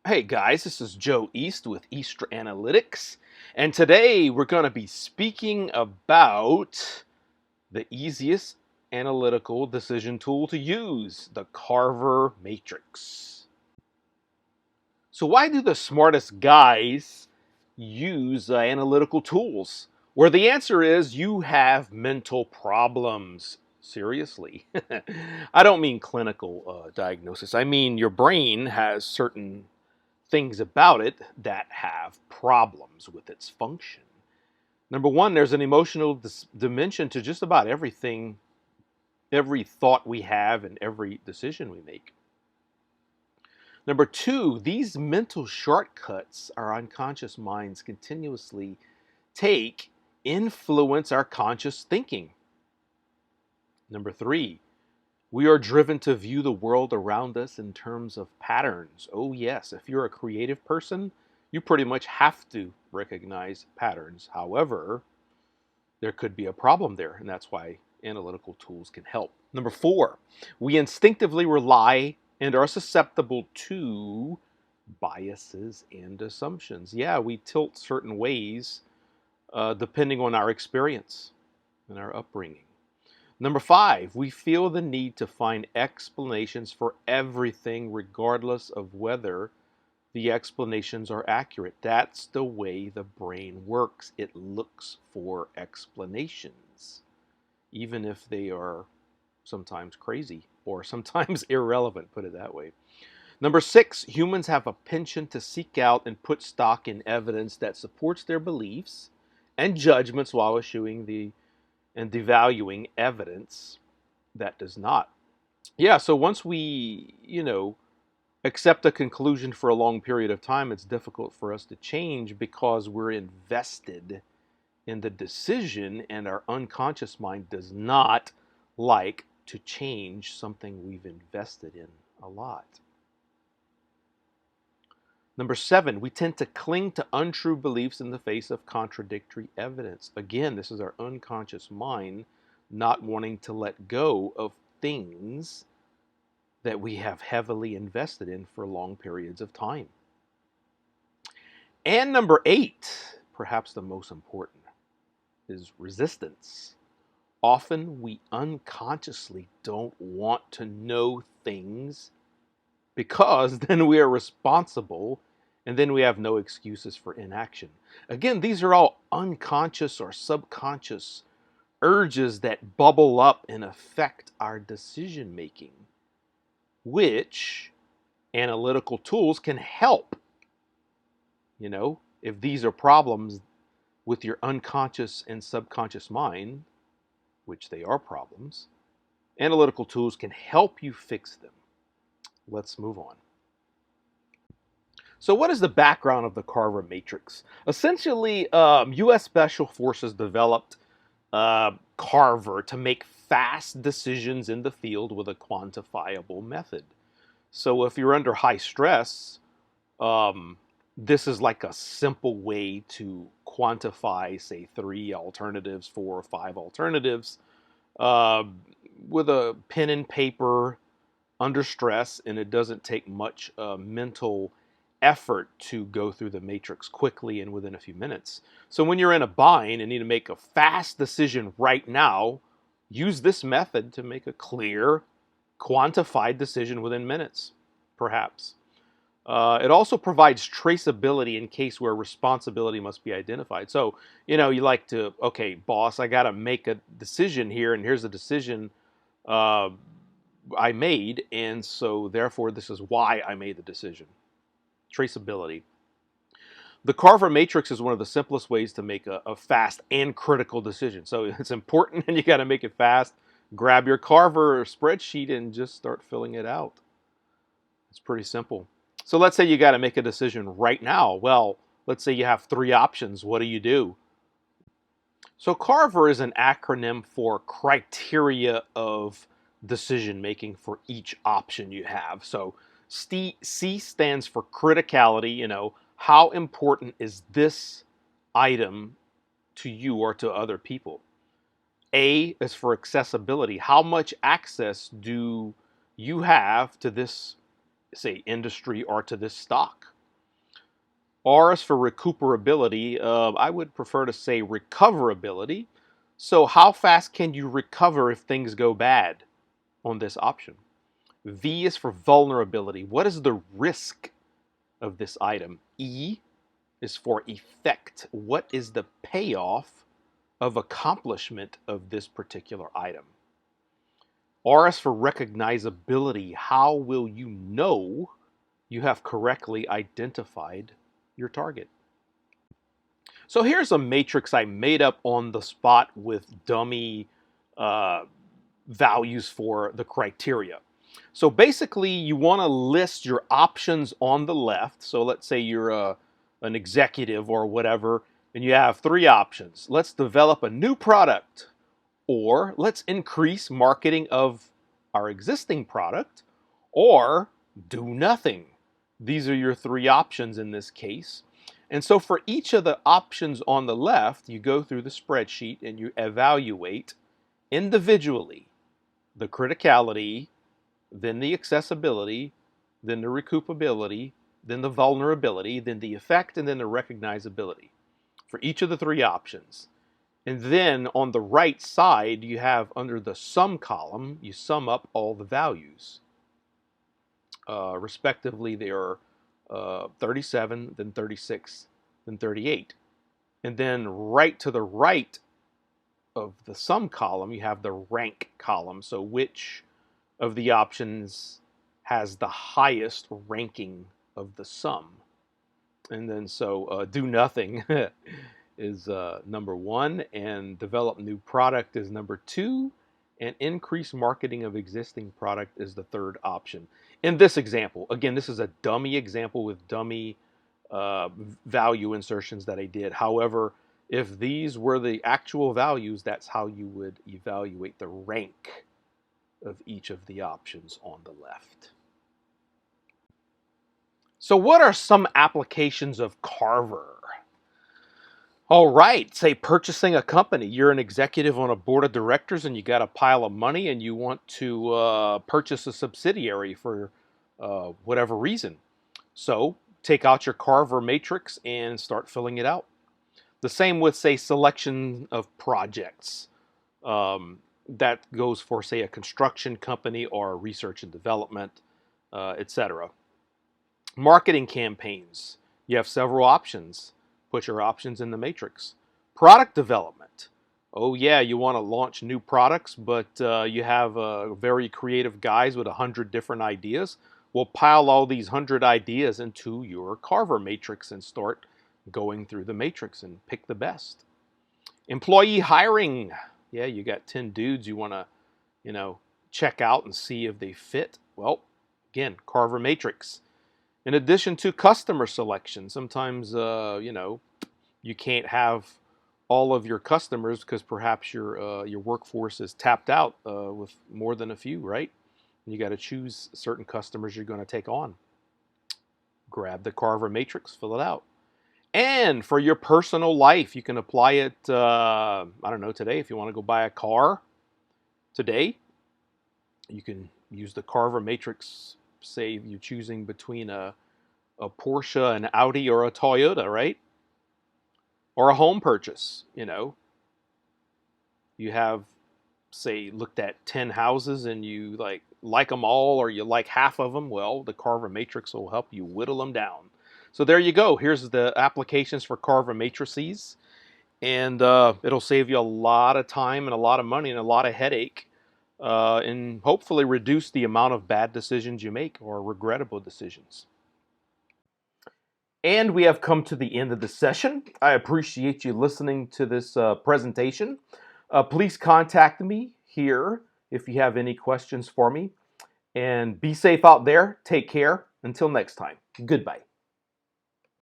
Hey guys, this is Joe East with East Analytics, and today we're going to be speaking about the easiest analytical decision tool to use, the Carver Matrix. So why do the smartest guys use analytical tools? Where the answer is you have mental problems. Seriously. I don't mean clinical diagnosis. I mean your brain has certain things about it that have problems with its function. Number one, there's an emotional dimension to just about everything, every thought we have, and every decision we make. Number two, these mental shortcuts our unconscious minds continuously take influence our conscious thinking. Number three, we are driven to view the world around us in terms of patterns. Oh, yes, if you're a creative person, you pretty much have to recognize patterns. However, there could be a problem there, and that's why analytical tools can help. Number four, we instinctively rely and are susceptible to biases and assumptions. Yeah, we tilt certain ways depending on our experience and our upbringing. Number five, we feel the need to find explanations for everything, regardless of whether the explanations are accurate. That's the way the brain works. It looks for explanations, even if they are sometimes crazy or sometimes irrelevant, put it that way. Number six, humans have a penchant to seek out and put stock in evidence that supports their beliefs and judgments while eschewing and devaluing evidence that does not. Yeah, so once we, accept a conclusion for a long period of time, it's difficult for us to change because we're invested in the decision, and our unconscious mind does not like to change something we've invested in a lot. Number seven, we tend to cling to untrue beliefs in the face of contradictory evidence. Again, this is our unconscious mind not wanting to let go of things that we have heavily invested in for long periods of time. And number eight, perhaps the most important, is resistance. Often we unconsciously don't want to know things because then we are responsible and then we have no excuses for inaction. Again, these are all unconscious or subconscious urges that bubble up and affect our decision making, which analytical tools can help. If these are problems with your unconscious and subconscious mind, which they are problems, analytical tools can help you fix them. Let's move on. So, what is the background of the Carver Matrix? Essentially, U.S. Special Forces developed Carver to make fast decisions in the field with a quantifiable method. So, if you're under high stress, um, this is like a simple way to quantify, say, three alternatives, four or five alternatives, uh, with a pen and paper under stress, and it doesn't take much mental effort to go through the matrix quickly and within a few minutes. So when you're in a bind and need to make a fast decision right now, use this method to make a clear, quantified decision within minutes, perhaps. It also provides traceability in case where responsibility must be identified. So, you like to, okay, boss, I got to make a decision here, and here's the decision uh, I made, and so therefore this is why I made the decision. Traceability. The Carver matrix is one of the simplest ways to make a fast and critical decision. So it's important and you got to make it fast. Grab your Carver spreadsheet and just start filling it out. It's pretty simple. So let's say you got to make a decision right now. Well, let's say you have three options. What do you do? So CARVER is an acronym for criteria of decision making for each option you have. So C stands for criticality, how important is this item to you or to other people? A is for accessibility. How much access do you have to this, say, industry or to this stock? R is for recuperability. I would prefer to say recoverability. So how fast can you recover if things go bad on this option? V is for vulnerability. What is the risk of this item? E is for effect. What is the payoff of accomplishment of this particular item? R is for recognizability. How will you know you have correctly identified your target? So here's a matrix I made up on the spot with dummy uh, values for the criteria. So basically, you want to list your options on the left. So let's say you're an executive or whatever, and you have three options. Let's develop a new product, or let's increase marketing of our existing product, or do nothing. These are your three options in this case. And so for each of the options on the left, you go through the spreadsheet and you evaluate individually the criticality, then the accessibility, then the recoupability, then the vulnerability, then the effect, and then the recognizability for each of the three options. And then on the right side, you have under the sum column, you sum up all the values. Respectively, they are 37, then 36, then 38. And then right to the right of the sum column, you have the rank column. So which of the options has the highest ranking of the sum? And then so do nothing is number one, and develop new product is number two, and increase marketing of existing product is the third option. In this example, again, this is a dummy example with dummy value insertions that I did. However, if these were the actual values, that's how you would evaluate the rank of each of the options on the left. So what are some applications of Carver? All right, say purchasing a company. You're an executive on a board of directors and you got a pile of money and you want to purchase a subsidiary for whatever reason. So take out your Carver matrix and start filling it out. The same with, say, selection of projects. That goes for, say, a construction company or research and development, etc. Marketing campaigns. You have several options. Put your options in the matrix. Product development. Oh yeah, you want to launch new products, but you have very creative guys with 100 different ideas. Well, pile all these 100 ideas into your Carver matrix and start going through the matrix and pick the best. Employee hiring. Yeah, you got 10 dudes you want to, check out and see if they fit. Well, again, Carver matrix. In addition to customer selection, sometimes, you can't have all of your customers because perhaps your workforce is tapped out with more than a few, right? You got to choose certain customers you're going to take on. Grab the Carver matrix, fill it out. And for your personal life, you can apply it, today, if you want to go buy a car today, you can use the Carver matrix. Say you're choosing between a Porsche, an Audi, or a Toyota, right? Or a home purchase, You have, say, looked at 10 houses and you like them all or you like half of them. Well, the Carver matrix will help you whittle them down. So there you go. Here's the applications for Carver matrices. And it'll save you a lot of time and a lot of money and a lot of headache. And hopefully reduce the amount of bad decisions you make or regrettable decisions. And we have come to the end of the session. I appreciate you listening to this presentation. Please contact me here if you have any questions for me. And be safe out there. Take care. Until next time. Goodbye.